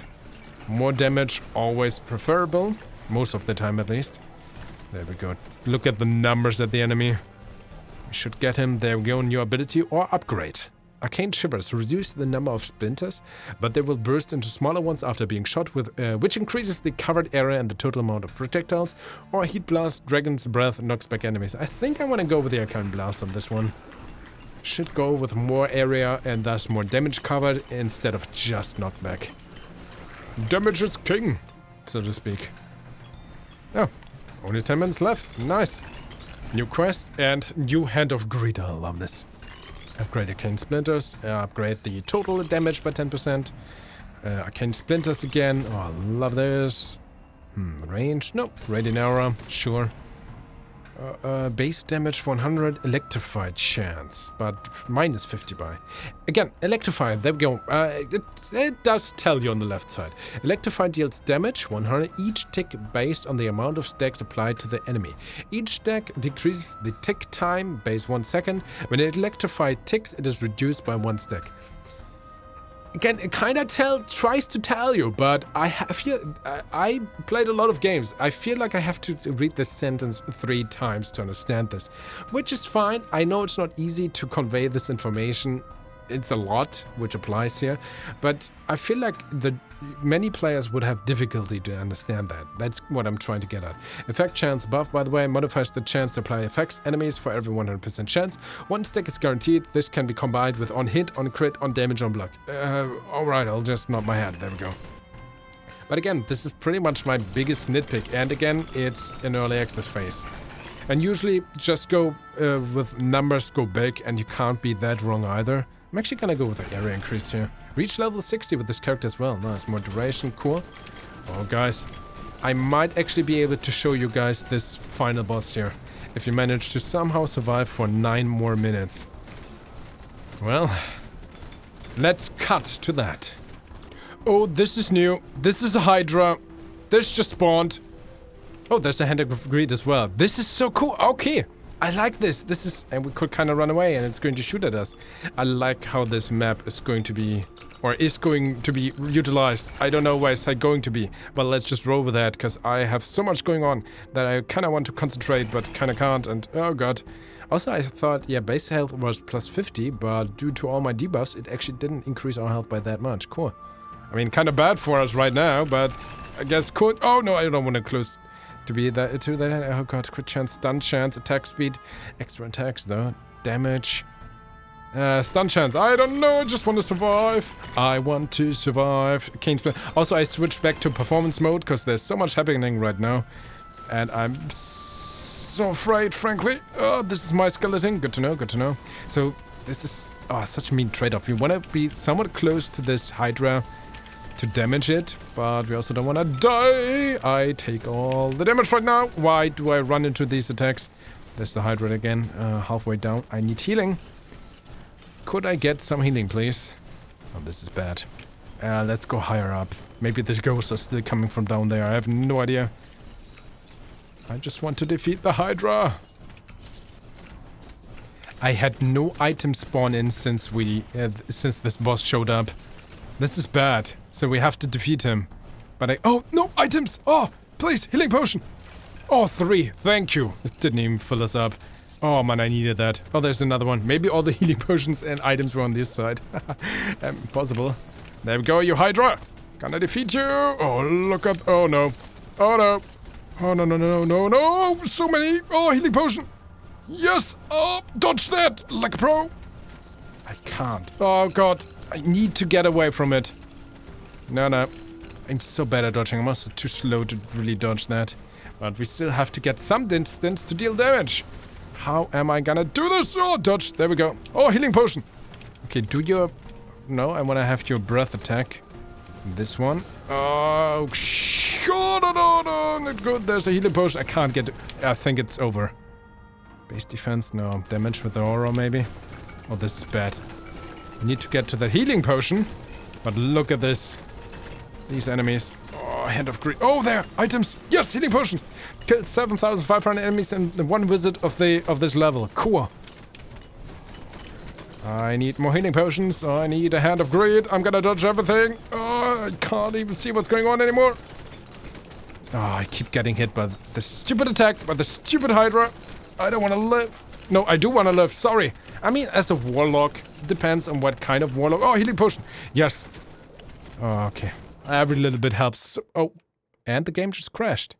More damage, always preferable. Most of the time, at least. There we go. Look at the numbers at the enemy. We should get him. There we go. New ability or upgrade. Arcane Shivers. Reduce the number of splinters, but they will burst into smaller ones after being shot with, which increases the covered area and the total amount of projectiles. Or Heat Blast. Dragon's Breath knocks back enemies. I think I want to go with the Arcane Blast on this one. Should go with more area and thus more damage covered instead of just knockback. Damage is king, so to speak. Oh, only 10 minutes left. Nice. New quest and new Hand of Greed. I love this. Upgrade Arcane Splinters. Upgrade the total damage by 10%. Arcane Splinters again. Oh, I love this. Range. Nope. Radiant Aura. Sure. Base damage 100. Electrified chance. But minus 50 by. Again, Electrified. There we go. It does tell you on the left side. Electrified deals damage 100 each tick based on the amount of stacks applied to the enemy. Each stack decreases the tick time base 1 second. When it electrified ticks, it is reduced by 1 stack. Again, it kind of tries to tell you, but I played a lot of games. I feel like I have to read this sentence 3 times to understand this, which is fine. I know it's not easy to convey this information. It's a lot, which applies here, but I feel like many players would have difficulty to understand that. That's what I'm trying to get at. Effect chance buff, by the way, modifies the chance to apply effects enemies for every 100% chance. 1 stack is guaranteed. This can be combined with on hit, on crit, on damage, on block. Alright, I'll just nod my head. There we go. But again, this is pretty much my biggest nitpick. And again, it's an early access phase. And usually just go with numbers, go big, and you can't be that wrong either. I'm actually gonna go with the area increase here. Reach level 60 with this character as well. Nice, more duration, cool. Oh, guys. I might actually be able to show you guys this final boss here. If you manage to somehow survive for 9 more minutes. Well, let's cut to that. Oh, this is new. This is a Hydra. This just spawned. Oh, there's a hand of greed as well. This is so cool. Okay. I like this. This is... And we could kind of run away and it's going to shoot at us. I like how this map is going to be... Or is going to be utilized. I don't know why it's going to be. But let's just roll with that. Because I have so much going on that I kind of want to concentrate. But kind of can't. And oh god. Also I thought, yeah, base health was plus 50. But due to all my debuffs, it actually didn't increase our health by that much. Cool. I mean, kind of bad for us right now. But I guess cool. Oh no, I don't want to close... To be that, oh god, crit chance, stun chance, attack speed, extra attacks though, damage, stun chance, I don't know, I just want to survive. I want to survive. Also, I switched back to performance mode because there's so much happening right now. And I'm so afraid, frankly. Oh, this is my skeleton, good to know, good to know. So, this is, such a mean trade-off. You want to be somewhat close to this Hydra to damage it, but we also don't want to die. I take all the damage right now. Why do I run into these attacks? There's the Hydra again, halfway down. I need healing. Could I get some healing, please? Oh, this is bad. Let's go higher up. Maybe the ghosts are still coming from down there. I have no idea. I just want to defeat the Hydra. I had no items spawn in since since this boss showed up. This is bad. So we have to defeat him. But oh, no, items! Oh, please, healing potion! Oh, 3, thank you. This didn't even fill us up. Oh man, I needed that. Oh, there's another one. Maybe all the healing potions and items were on this side. Impossible. There we go, you Hydra! Gonna defeat you! Oh, look up. Oh no. Oh no. Oh no, no, no, no, no! So many! Oh, healing potion! Yes! Oh, dodge that! Like a pro! I can't. Oh god. I need to get away from it. No, no. I'm so bad at dodging. I'm also too slow to really dodge that. But we still have to get some distance to deal damage. How am I gonna do this? Oh, dodge. There we go. Oh, healing potion. Okay, do your... No, I want to have your breath attack. This one. Oh, sure. No, no, no. Not good. There's a healing potion. I can't get it. I think it's over. Base defense. No. Damage with the aura, maybe. Oh, this is bad. I need to get to the healing potion. But look at this. These enemies. Oh, hand of greed. Oh, there! Items! Yes, healing potions! Killed 7,500 enemies in the one visit of this level. Cool. I need more healing potions. Oh, I need a hand of greed. I'm gonna dodge everything. Oh, I can't even see what's going on anymore. Oh, I keep getting hit by the stupid attack, by the stupid Hydra. I don't want to live. No, I do want to live. Sorry. I mean, as a warlock, depends on what kind of warlock. Oh, healing potion. Yes. Oh, okay. Every little bit helps. So, oh, and the game just crashed.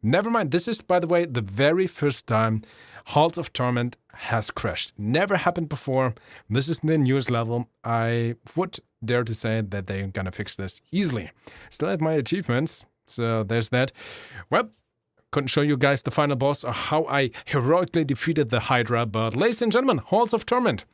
Never mind. This is, by the way, the very first time Halls of Torment has crashed. Never happened before. This is the newest level. I would dare to say that they're gonna fix this easily. Still have my achievements, so there's that. Well, couldn't show you guys the final boss or how I heroically defeated the Hydra, but ladies and gentlemen, Halls of Torment.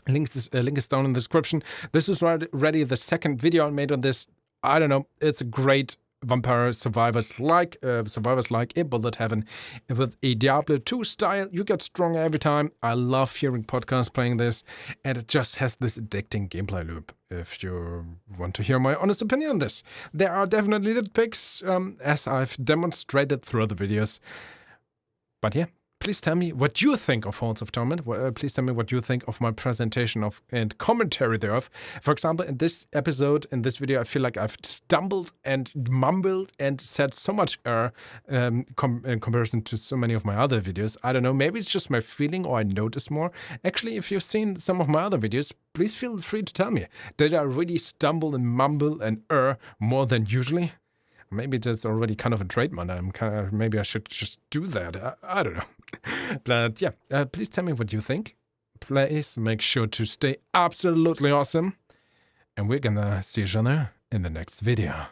Link is down in the description. This is already the second video I made on this. I don't know. It's a great vampire survivors-like a bullet heaven with a Diablo 2 style. You get stronger every time. I love hearing podcasts playing this, and it just has this addicting gameplay loop. If you want to hear my honest opinion on this, there are definitely nitpicks, as I've demonstrated throughout the videos. But yeah, please tell me what you think of Halls of Torment. Please tell me what you think of my presentation of and commentary thereof. For example, in this episode, in this video, I feel like I've stumbled and mumbled and said so much in comparison to so many of my other videos. I don't know, maybe it's just my feeling or I notice more. Actually, if you've seen some of my other videos, please feel free to tell me. Did I really stumble and mumble and more than usually? Maybe that's already kind of a trademark. Maybe I should just do that. I don't know. But yeah, please tell me what you think. Please make sure to stay absolutely awesome. And we're gonna see each other in the next video.